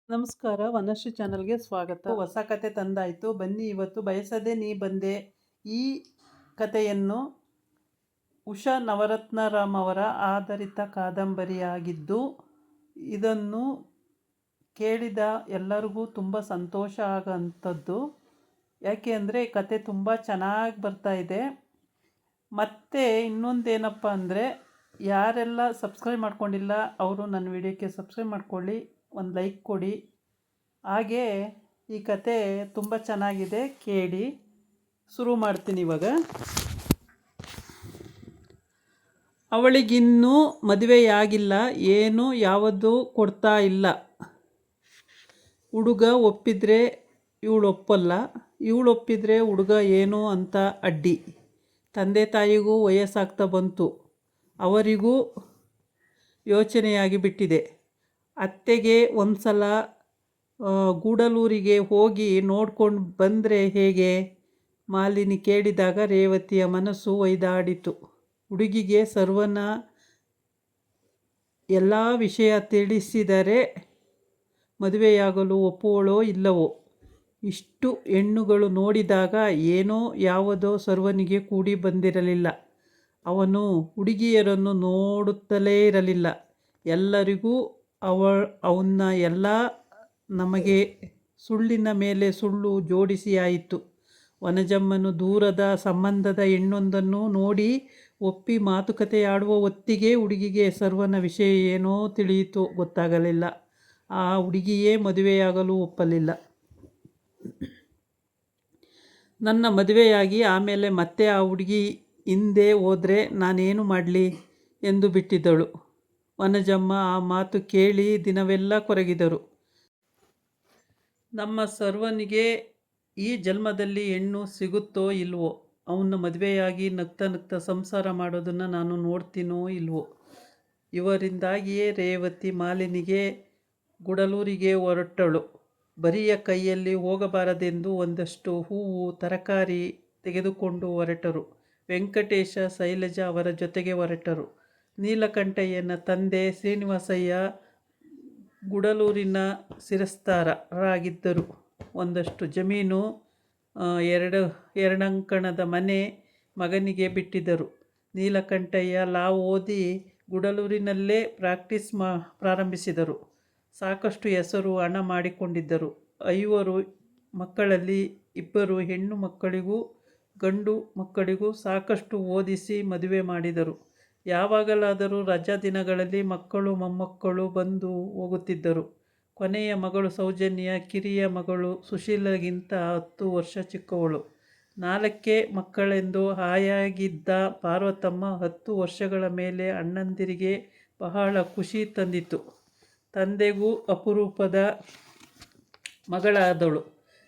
ನಮಸ್ಕಾರ, ವನಶ್ರೀ ಚಾನಲ್ಗೆ ಸ್ವಾಗತ. ಹೊಸ ಕತೆ ತಂದಾಯಿತು. ಬನ್ನಿ, ಇವತ್ತು ಬಯಸದೆ ನೀ ಬಂದೆ. ಈ ಕಥೆಯನ್ನು ಉಷಾ ನವರತ್ನರಾಮ್ ಅವರ ಆಧಾರಿತ ಕಾದಂಬರಿಯಾಗಿದ್ದು, ಇದನ್ನು ಕೇಳಿದ ಎಲ್ಲರಿಗೂ ತುಂಬ ಸಂತೋಷ ಆಗೋಂಥದ್ದು. ಯಾಕೆ ಅಂದರೆ ಕತೆ ತುಂಬ ಚೆನ್ನಾಗಿ ಬರ್ತಾ ಇದೆ. ಮತ್ತು ಇನ್ನೊಂದೇನಪ್ಪ ಅಂದರೆ, ಯಾರೆಲ್ಲ ಸಬ್ಸ್ಕ್ರೈಬ್ ಮಾಡ್ಕೊಂಡಿಲ್ಲ ಅವರು ನನ್ನ ವಿಡಿಯೋಕ್ಕೆ ಸಬ್ಸ್ಕ್ರೈಬ್ ಮಾಡ್ಕೊಳ್ಳಿ, ಒಂದು ಲೈಕ್ ಕೊಡಿ. ಹಾಗೆ ಈ ಕತೆ ತುಂಬ ಚೆನ್ನಾಗಿದೆ, ಕೇಳಿ. ಶುರು ಮಾಡ್ತೀನಿ ಇವಾಗ. ಅವಳಿಗಿನ್ನೂ ಮದುವೆಯಾಗಿಲ್ಲ, ಏನು ಯಾವುದು ಕೊಡ್ತಾ ಇಲ್ಲ. ಹುಡುಗ ಒಪ್ಪಿದರೆ ಇವಳು ಒಪ್ಪಲ್ಲ, ಇವಳು ಒಪ್ಪಿದರೆ ಹುಡುಗ ಏನು ಅಂತ ಅಡ್ಡಿ. ತಂದೆ ತಾಯಿಗೂ ವಯಸ್ಸಾಗ್ತಾ ಬಂತು, ಅವರಿಗೂ ಯೋಚನೆಯಾಗಿ ಬಿಟ್ಟಿದೆ. ಅತ್ತೆಗೆ ಒಂದು ಸಲ ಗೂಡಲೂರಿಗೆ ಹೋಗಿ ನೋಡ್ಕೊಂಡು ಬಂದರೆ ಹೇಗೆ? ಮಾಲಿನಿ ಕೇಳಿದಾಗ ರೇವತಿಯ ಮನಸ್ಸು ಒಯ್ದಾಡಿತು. ಹುಡುಗಿಗೆ ಸರ್ವನ ಎಲ್ಲ ವಿಷಯ ತಿಳಿಸಿದರೆ ಮದುವೆಯಾಗಲು ಒಪ್ಪುವಳೋ ಇಲ್ಲವೋ? ಇಷ್ಟು ಹೆಣ್ಣುಗಳು ನೋಡಿದಾಗ ಏನೋ ಯಾವುದೋ ಸರ್ವನಿಗೆ ಕೂಡಿ ಬಂದಿರಲಿಲ್ಲ. ಅವನು ಹುಡುಗಿಯರನ್ನು ನೋಡುತ್ತಲೇ ಇರಲಿಲ್ಲ. ಎಲ್ಲರಿಗೂ ಅವನ್ನ ಎಲ್ಲ ನಮಗೆ ಸುಳ್ಳಿನ ಮೇಲೆ ಸುಳ್ಳು ಜೋಡಿಸಿಯಾಯಿತು. ವನಜಮ್ಮನು ದೂರದ ಸಂಬಂಧದ ಹೆಣ್ಣೊಂದನ್ನು ನೋಡಿ ಒಪ್ಪಿ ಮಾತುಕತೆಯಾಡುವ ಹೊತ್ತಿಗೆ ಹುಡುಗಿಗೆ ಸರ್ವನ ವಿಷಯ ಏನೋ ತಿಳಿಯಿತು, ಗೊತ್ತಾಗಲಿಲ್ಲ. ಆ ಹುಡುಗಿಯೇ ಮದುವೆಯಾಗಲು ಒಪ್ಪಲಿಲ್ಲ. ನನ್ನ ಮದುವೆಯಾಗಿ ಆಮೇಲೆ ಮತ್ತೆ ಆ ಹುಡುಗಿ ಹಿಂದೆ ಹೋದರೆ ನಾನೇನು ಮಾಡಲಿ ಎಂದು ಬಿಟ್ಟಿದ್ದಳು. ವನಜಮ್ಮ ಆ ಮಾತು ಕೇಳಿ ದಿನವೆಲ್ಲ ಕೊರಗಿದರು. ನಮ್ಮ ಸರ್ವನಿಗೆ ಈ ಜನ್ಮದಲ್ಲಿ ಹೆಣ್ಣು ಸಿಗುತ್ತೋ ಇಲ್ವೋ, ಅವನ್ನ ಮದುವೆಯಾಗಿ ನಗ್ತಾ ನಗ್ತಾ ಸಂಸಾರ ಮಾಡೋದನ್ನು ನಾನು ನೋಡ್ತೀನೋ ಇಲ್ವೋ. ಇವರಿಂದಾಗಿಯೇ ರೇವತಿ ಮಾಲಿನಿಗೆ ಗುಡಲೂರಿಗೆ ಹೊರಟಳು. ಬರಿಯ ಕೈಯಲ್ಲಿ ಹೋಗಬಾರದೆಂದು ಒಂದಷ್ಟು ಹೂವು ತರಕಾರಿ ತೆಗೆದುಕೊಂಡು ಹೊರಟರು. ವೆಂಕಟೇಶ ಶೈಲಜಾ ಅವರ ಜೊತೆಗೆ ಹೊರಟರು. ನೀಲಕಂಠಯ್ಯನ ತಂದೆ ಶ್ರೀನಿವಾಸಯ್ಯ ಗುಡಲೂರಿನ ಶಿರಸ್ತಾರರಾಗಿದ್ದರು. ಒಂದಷ್ಟು ಜಮೀನು, ಎರಡಂಕಣದ ಮನೆ ಮಗನಿಗೆ ಬಿಟ್ಟಿದ್ದರು. ನೀಲಕಂಠಯ್ಯ ಲಾ ಓದಿ ಗುಡಲೂರಿನಲ್ಲೇ ಪ್ರಾಕ್ಟೀಸ್ ಪ್ರಾರಂಭಿಸಿದರು. ಸಾಕಷ್ಟು ಹೆಸರು ಹಣ ಮಾಡಿಕೊಂಡಿದ್ದರು. 5 ಮಕ್ಕಳಲ್ಲಿ 2 ಹೆಣ್ಣು ಮಕ್ಕಳಿಗೂ ಗಂಡು ಮಕ್ಕಳಿಗೂ ಸಾಕಷ್ಟು ಓದಿಸಿ ಮದುವೆ ಮಾಡಿದರು. ಯಾವಾಗಲಾದರೂ ರಜಾ ದಿನಗಳಲ್ಲಿ ಮಕ್ಕಳು ಮೊಮ್ಮಕ್ಕಳು ಬಂದು ಹೋಗುತ್ತಿದ್ದರು. ಕೊನೆಯ ಮಗಳು ಸೌಜನ್ಯ, ಕಿರಿಯ ಮಗಳು ಸುಶೀಲಗಿಂತ 10 ವರ್ಷ ಚಿಕ್ಕವಳು. 4 ಮಕ್ಕಳೆಂದು ಹಾಯಾಗಿದ್ದ ಪಾರ್ವತಮ್ಮ 10 ವರ್ಷಗಳ ಮೇಲೆ ಅಣ್ಣಂದಿರಿಗೆ ಬಹಳ ಖುಷಿ ತಂದಿತು. ತಂದೆಗೂ ಅಪರೂಪದ ಮಗಳಾದಳು.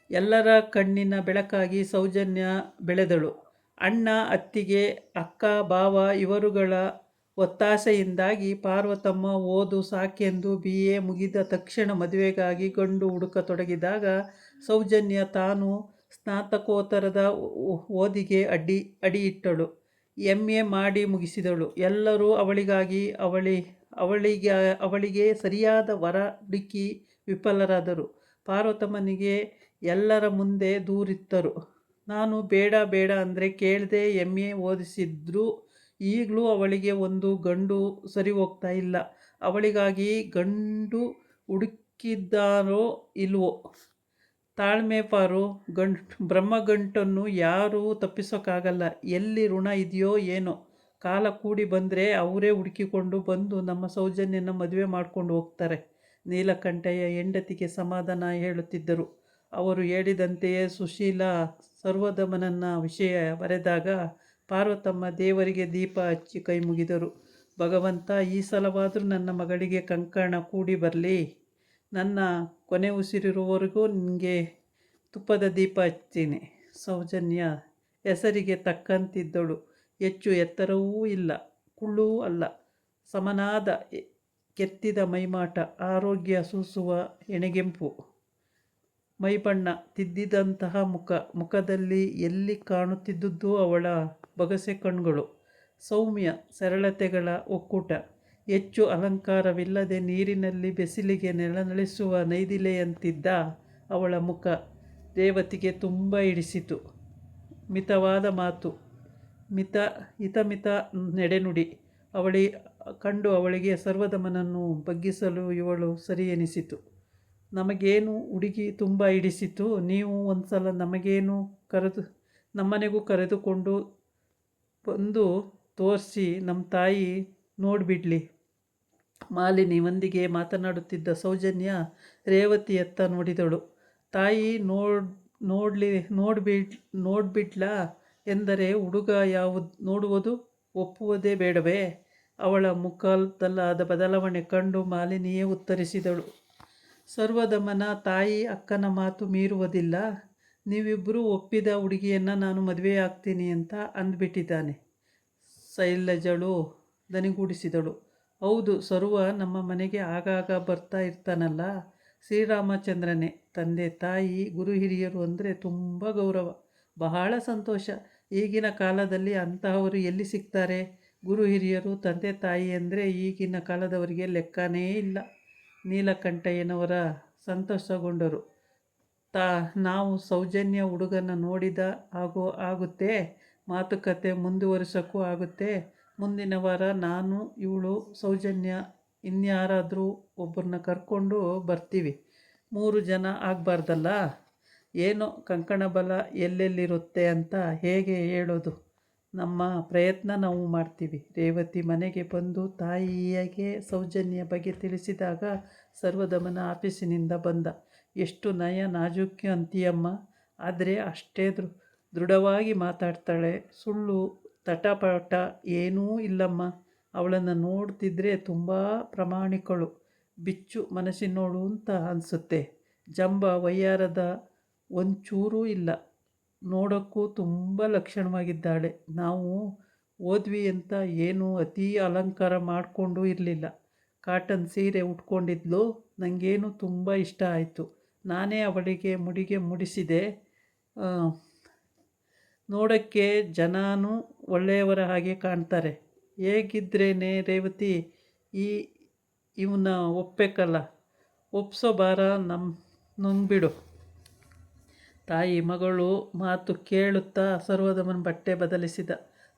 ಎಲ್ಲರ ಕಣ್ಣಿನ ಬೆಳಕಾಗಿ ಸೌಜನ್ಯ ಬೆಳೆದಳು. ಅಣ್ಣ, ಅತ್ತಿಗೆ, ಅಕ್ಕ, ಭಾವ ಇವರುಗಳ ಒತ್ತಾಸೆಯಿಂದಾಗಿ ಪಾರ್ವತಮ್ಮ ಓದು ಸಾಕೆಂದು BA ಮುಗಿದ ತಕ್ಷಣ ಮದುವೆಗಾಗಿ ಗಂಡು ಹುಡುಕತೊಡಗಿದಾಗ ಸೌಜನ್ಯ ತಾನು ಸ್ನಾತಕೋತ್ತರದ ಓದಿಗೆ ಅಡಿಯಿಟ್ಟಳು. MA ಮಾಡಿ ಮುಗಿಸಿದಳು. ಎಲ್ಲರೂ ಅವಳಿಗಾಗಿ ಅವಳಿಗೆ ಸರಿಯಾದ ವರ ಹುಡುಕಿ ವಿಫಲರಾದರು. ಪಾರ್ವತಮ್ಮನಿಗೆ ಎಲ್ಲರ ಮುಂದೆ ದೂರಿತ್ತರು. ನಾನು ಬೇಡ ಬೇಡ ಅಂದರೆ ಕೇಳದೆ MA ಓದಿಸಿದ್ರು. ಈಗಲೂ ಅವಳಿಗೆ ಒಂದು ಗಂಡು ಸರಿ ಹೋಗ್ತಾ ಇಲ್ಲ. ಅವಳಿಗಾಗಿ ಗಂಡು ಹುಡುಕಿದ್ದಾರೋ ಇಲ್ವೋ? ತಾಳ್ಮೆ ಪಾರು, ಬ್ರಹ್ಮಗಂಟನ್ನು ಯಾರೂ ತಪ್ಪಿಸೋಕ್ಕಾಗಲ್ಲ. ಎಲ್ಲಿ ಋಣ ಇದೆಯೋ ಏನೋ. ಕಾಲ ಕೂಡಿ ಬಂದರೆ ಅವರೇ ಹುಡುಕಿಕೊಂಡು ಬಂದು ನಮ್ಮ ಸೌಜನ್ಯನ ಮದುವೆ ಮಾಡ್ಕೊಂಡು ಹೋಗ್ತಾರೆ. ನೀಲಕಂಠಯ್ಯ ಹೆಂಡತಿಗೆ ಸಮಾಧಾನ ಹೇಳುತ್ತಿದ್ದರು. ಅವರು ಹೇಳಿದಂತೆಯೇ ಸುಶೀಲ ಸರ್ವದಮನನ ವಿಷಯ ಬರೆದಾಗ ಪಾರ್ವತಮ್ಮ ದೇವರಿಗೆ ದೀಪ ಹಚ್ಚಿ ಕೈ ಮುಗಿದರು. ಭಗವಂತ, ಈ ಸಲವಾದರೂ ನನ್ನ ಮಗಳಿಗೆ ಕಂಕಣ ಕೂಡಿ ಬರಲಿ. ನನ್ನ ಕೊನೆ ಉಸಿರಿರುವವರೆಗೂ ನಿನಗೆ ತುಪ್ಪದ ದೀಪ ಹಚ್ತೀನಿ. ಸೌಜನ್ಯ ಹೆಸರಿಗೆ ತಕ್ಕಂತಿದ್ದಳು. ಹೆಚ್ಚು ಎತ್ತರವೂ ಇಲ್ಲ, ಕುಳ್ಳೂ ಅಲ್ಲ. ಸಮನಾದ ಕೆತ್ತಿದ ಮೈಮಾಟ, ಆರೋಗ್ಯ ಸೂಸುವ ಎಣೆಗೆಂಪು ಮೈಬಣ್ಣ, ತಿದ್ದಿದಂತಹ ಮುಖದಲ್ಲಿ ಎಲ್ಲಿ ಕಾಣುತ್ತಿದ್ದುದು ಅವಳ ಬೊಗಸೆ ಕಣ್ಣುಗಳು, ಸೌಮ್ಯ ಸರಳತೆಗಳ ಒಕ್ಕೂಟ. ಹೆಚ್ಚು ಅಲಂಕಾರವಿಲ್ಲದೆ ನೀರಿನಲ್ಲಿ ಬೆಸಿಲಿಗೆ ನೆಲನಳಿಸುವ ನೈದಿಲೆಯಂತಿದ್ದ ಅವಳ ಮುಖ ರೇವತಿಗೆ ತುಂಬ ಹಿಡಿಸಿತು. ಮಿತವಾದ ಮಾತು, ಹಿತಮಿತ ನಡೆನುಡಿ ಕಂಡು ಅವಳಿಗೆ ಸರ್ವದಮನನ್ನು ಬಗ್ಗಿಸಲು ಇವಳು ಸರಿ ಎನಿಸಿತು. ನಮಗೇನು ಹುಡುಗಿ ತುಂಬ ಹಿಡಿಸಿತು, ನೀವು ಒಂದು ಸಲ ನಮ್ಮನೆಗೂ ಕರೆದುಕೊಂಡು ಬಂದು ತೋರಿಸಿ ನಮ್ಮ ತಾಯಿ ನೋಡಿಬಿಡ್ಲಿ. ಮಾಲಿನಿ ಒಂದಿಗೆ ಮಾತನಾಡುತ್ತಿದ್ದ ಸೌಜನ್ಯ ರೇವತಿಯತ್ತ ನೋಡಿದಳು. ತಾಯಿ ನೋಡ್ಬಿಡ್ಲಾ ಎಂದರೆ ಹುಡುಗ ನೋಡುವುದು ಒಪ್ಪುವುದೇ ಬೇಡವೇ? ಅವಳ ಮುಖದಲ್ಲಾದ ಬದಲಾವಣೆ ಕಂಡು ಮಾಲಿನಿಯೇ ಉತ್ತರಿಸಿದಳು. ಸರ್ವದಮನ ತಾಯಿ ಅಕ್ಕನ ಮಾತು ಮೀರುವುದಿಲ್ಲ. ನೀವಿಬ್ಬರೂ ಒಪ್ಪಿದ ಹುಡುಗಿಯನ್ನು ನಾನು ಮದುವೆಯಾಗ್ತೀನಿ ಅಂತ ಅಂದ್ಬಿಟ್ಟಿದ್ದಾನೆ. ಶೈಲಜಳು ದನಿಗೂಡಿಸಿದಳು. ಹೌದು, ಸರ್ವ ನಮ್ಮ ಮನೆಗೆ ಆಗಾಗ ಬರ್ತಾ ಇರ್ತಾನಲ್ಲ. ಶ್ರೀರಾಮಚಂದ್ರನೇ. ತಂದೆ ತಾಯಿ ಗುರು ಹಿರಿಯರು ಅಂದರೆ ತುಂಬ ಗೌರವ, ಬಹಳ ಸಂತೋಷ. ಈಗಿನ ಕಾಲದಲ್ಲಿ ಅಂತಹವರು ಎಲ್ಲಿ ಸಿಗ್ತಾರೆ? ಗುರು ಹಿರಿಯರು ತಂದೆ ತಾಯಿ ಅಂದರೆ ಈಗಿನ ಕಾಲದವರಿಗೆ ಲೆಕ್ಕನೇ ಇಲ್ಲ. ನೀಲಕಂಠಯ್ಯನವರ ಸಂತೋಷಗೊಂಡರು. ನಾವು ಸೌಜನ್ಯ ಹುಡುಗನ ನೋಡಿದ ಆಗುತ್ತೆ, ಮಾತುಕತೆ ಮುಂದುವರಿಸೋಕ್ಕೂ ಆಗುತ್ತೆ. ಮುಂದಿನ ವಾರ ನಾನು, ಇವಳು, ಸೌಜನ್ಯ ಇನ್ಯಾರಾದರೂ ಒಬ್ಬರನ್ನ ಕರ್ಕೊಂಡು ಬರ್ತೀವಿ. 3 ಜನ ಆಗಬಾರ್ದಲ್ಲ? ಏನೋ ಕಂಕಣ ಬಲ ಎಲ್ಲೆಲ್ಲಿರುತ್ತೆ ಅಂತ ಹೇಗೆ ಹೇಳೋದು? ನಮ್ಮ ಪ್ರಯತ್ನ ನಾವು ಮಾಡ್ತೀವಿ. ರೇವತಿ ಮನೆಗೆ ಬಂದು ತಾಯಿಗೆ ಸೌಜನ್ಯ ಬಗ್ಗೆ ತಿಳಿಸಿದಾಗ ಸರ್ವದಮನ ಆಫೀಸಿನಿಂದ ಬಂದ. ಎಷ್ಟು ನಯ ನಾಜೂಕ್ಯ ಅಂತೀಯಮ್ಮ, ಆದರೆ ಅಷ್ಟೇ ದೃಢವಾಗಿ ಮಾತಾಡ್ತಾಳೆ. ಸುಳ್ಳು ತಟಪಟ ಏನೂ ಇಲ್ಲಮ್ಮ. ಅವಳನ್ನು ನೋಡ್ತಿದ್ರೆ ತುಂಬ ಪ್ರಾಮಾಣಿಕಳು, ಬಿಚ್ಚು ಮನಸ್ಸಿನೋಳು ಅಂತ ಅನಿಸುತ್ತೆ. ಜಂಬ ವಯ್ಯಾರದ ಒಂಚೂರೂ ಇಲ್ಲ. ನೋಡೋಕ್ಕೂ ತುಂಬ ಲಕ್ಷಣವಾಗಿದ್ದಾಳೆ. ನಾವು ಹೋದ್ವಿ ಅಂತ ಏನೂ ಅತೀ ಅಲಂಕಾರ ಮಾಡಿಕೊಂಡು ಇರಲಿಲ್ಲ. ಕಾಟನ್ ಸೀರೆ ಉಟ್ಕೊಂಡಿದ್ಲು. ನನಗೇನು ತುಂಬ ಇಷ್ಟ ಆಯಿತು. ನಾನೇ ಅವಳಿಗೆ ಮುಡಿಗೆ ಮುಡಿಸಿದೆ. ನೋಡೋಕ್ಕೆ ಜನನೂ ಒಳ್ಳೆಯವರ ಹಾಗೆ ಕಾಣ್ತಾರೆ. ಹೇಗಿದ್ರೇನೆ ರೇವತಿ, ಇವನ್ನ ಒಪ್ಪಬೇಕಲ್ಲ. ಒಪ್ಸೋ ಭಾರ ನುಂಗ್ಬಿಡು. ತಾಯಿ ಮಗಳು ಮಾತು ಕೇಳುತ್ತಾ ಸರ್ವದಮನ ಬಟ್ಟೆ ಬದಲಿಸಿದ.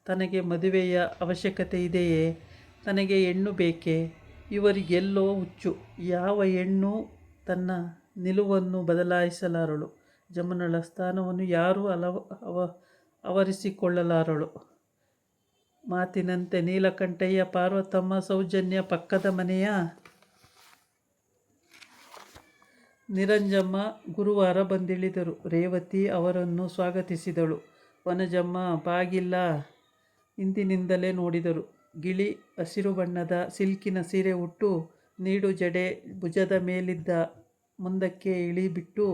ತನಗೆ ಮದುವೆಯ ಅವಶ್ಯಕತೆ ಇದೆಯೇ? ತನಗೆ ಹೆಣ್ಣು ಬೇಕೇ? ಇವರಿಗೆಲ್ಲೋ ಹುಚ್ಚು. ಯಾವ ಹೆಣ್ಣು ತನ್ನ ನಿಲುವನ್ನು ಬದಲಾಯಿಸಲಾರಳು. ಜಮುನಳ ಸ್ಥಾನವನ್ನು ಯಾರೂ ಆವರಿಸಿಕೊಳ್ಳಲಾರಳು. ಮಾತಿನಂತೆ ನೀಲಕಂಠಯ್ಯ, ಪಾರ್ವತಮ್ಮ, ಸೌಜನ್ಯ ಪಕ್ಕದ ಮನೆಯ ನಿರಂಜಮ್ಮ ಗುರುವಾರ ಬಂದಿಳಿದರು. ರೇವತಿ ಅವರನ್ನು ಸ್ವಾಗತಿಸಿದಳು. ವನಜಮ್ಮ ಬಾಗಿಲ ಹಿಂದಿನಿಂದಲೇ ನೋಡಿದರು. ಗಿಳಿ ಹಸಿರು ಬಣ್ಣದ ಸಿಲ್ಕಿನ ಸೀರೆ ಉಟ್ಟು, ನೀಡು ಜಡೆ ಭುಜದ ಮೇಲಿದ್ದ ಮುಂದಕ್ಕೆ ಇಳಿಬಿಟ್ಟು,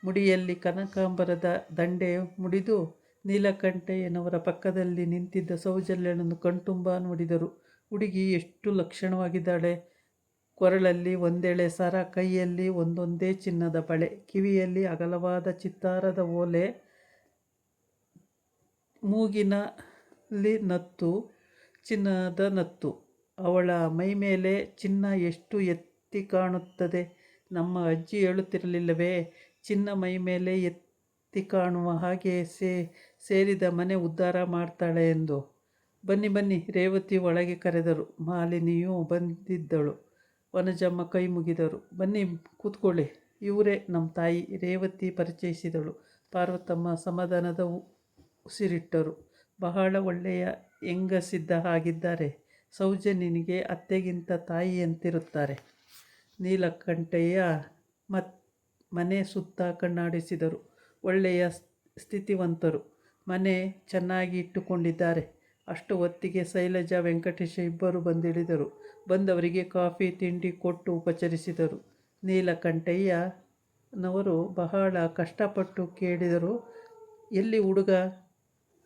ಮುಡಿಯಲ್ಲಿ ಕನಕಾಂಬರದ ದಂಡೆ ಮುಡಿದು ನೀಲಕಂಠಯ್ಯನವರ ಪಕ್ಕದಲ್ಲಿ ನಿಂತಿದ್ದ ಸೌಜನ್ಯಳನ್ನು ಕಣ್ತುಂಬ ನೋಡಿದರು. ಹುಡುಗಿ ಎಷ್ಟು ಲಕ್ಷಣವಾಗಿದ್ದಾಳೆ. ಕೊರಳಲ್ಲಿ ಒಂದೆಳೆ ಸರ, ಕೈಯಲ್ಲಿ ಒಂದೊಂದೇ ಚಿನ್ನದ ಬಳೆ, ಕಿವಿಯಲ್ಲಿ ಅಗಲವಾದ ಚಿತ್ತಾರದ ಓಲೆ, ಮೂಗಿನಲ್ಲಿ ನತ್ತು, ಚಿನ್ನದ ನತ್ತು. ಅವಳ ಮೈಮೇಲೆ ಚಿನ್ನ ಎಷ್ಟು ಎತ್ತಿ ಕಾಣುತ್ತದೆ. ನಮ್ಮ ಅಜ್ಜಿ ಹೇಳುತ್ತಿರಲಿಲ್ಲವೇ, ಚಿನ್ನ ಮೈಮೇಲೆ ಎತ್ತಿ ಕಾಣುವ ಹಾಗೆ ಸೇರಿದ ಮನೆ ಉದ್ಧಾರ ಮಾಡ್ತಾಳೆ ಎಂದು. ಬನ್ನಿ ಬನ್ನಿ, ರೇವತಿ ಒಳಗೆ ಕರೆದರು. ಮಾಲಿನಿಯೂ ಬಂದಿದ್ದಳು. ವನಜಮ್ಮ ಕೈ ಮುಗಿದರು. ಬನ್ನಿ ಕೂತ್ಕೊಳ್ಳಿ, ಇವರೇ ನಮ್ಮ ತಾಯಿ. ರೇವತಿ ಪರಿಚಯಿಸಿದಳು. ಪಾರ್ವತಮ್ಮ ಸಮಾಧಾನದ ಉಸಿರಿಟ್ಟರು. ಬಹಳ ಒಳ್ಳೆಯ ಹೆಂಗಸಿದ್ದ ಹಾಗಿದ್ದಾರೆ. ಸೌಜನ್ಯನಿಗೆ ಅತ್ತೆಗಿಂತ ತಾಯಿಯಂತಿರುತ್ತಾರೆ. ನೀಲಕಂಠಯ್ಯ ಮನೆ ಸುತ್ತ ಕಣ್ಣಾಡಿಸಿದರು. ಒಳ್ಳೆಯ ಸ್ಥಿತಿವಂತರು, ಮನೆ ಚೆನ್ನಾಗಿ ಇಟ್ಟುಕೊಂಡಿದ್ದಾರೆ. ಅಷ್ಟು ಹೊತ್ತಿಗೆ ಶೈಲಜಾ, ವೆಂಕಟೇಶ ಇಬ್ಬರು ಬಂದಿಳಿದರು. ಬಂದವರಿಗೆ ಕಾಫಿ ತಿಂಡಿ ಕೊಟ್ಟು ಉಪಚರಿಸಿದರು. ನೀಲಕಂಠಯ್ಯನವರು ಬಹಳ ಕಷ್ಟಪಟ್ಟು ಕೇಳಿದರು, ಎಲ್ಲಿ ಹುಡುಗ?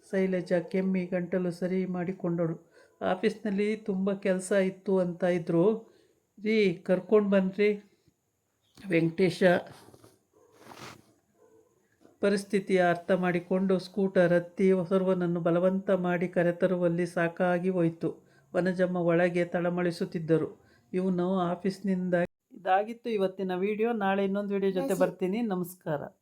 ಶೈಲಜಾ ಕೆಮ್ಮಿ ಗಂಟಲು ಸರಿ ಮಾಡಿಕೊಂಡಳು. ಆಫೀಸ್ನಲ್ಲಿ ತುಂಬ ಕೆಲಸ ಇತ್ತು ಅಂತ ಇದ್ರು ರೀ, ಕರ್ಕೊಂಡು ಬನ್ನಿರಿ. ವೆಂಕಟೇಶ ಪರಿಸ್ಥಿತಿಯ ಅರ್ಥ ಮಾಡಿಕೊಂಡು ಸ್ಕೂಟರ್ ಹತ್ತಿ ಸರ್ವನನ್ನು ಬಲವಂತ ಮಾಡಿ ಕರೆತರುವಲ್ಲಿ ಸಾಕಾಗಿ ಹೋಯಿತು. ವನಜಮ್ಮ ಒಳಗೆ ತಳಮಳಿಸುತ್ತಿದ್ದರು. ಇವನು ಆಫೀಸ್ನಿಂದ. ಇದಾಗಿತ್ತು ಇವತ್ತಿನ ವಿಡಿಯೋ. ನಾಳೆ ಇನ್ನೊಂದು ವಿಡಿಯೋ ಜೊತೆ ಬರ್ತೀನಿ. ನಮಸ್ಕಾರ.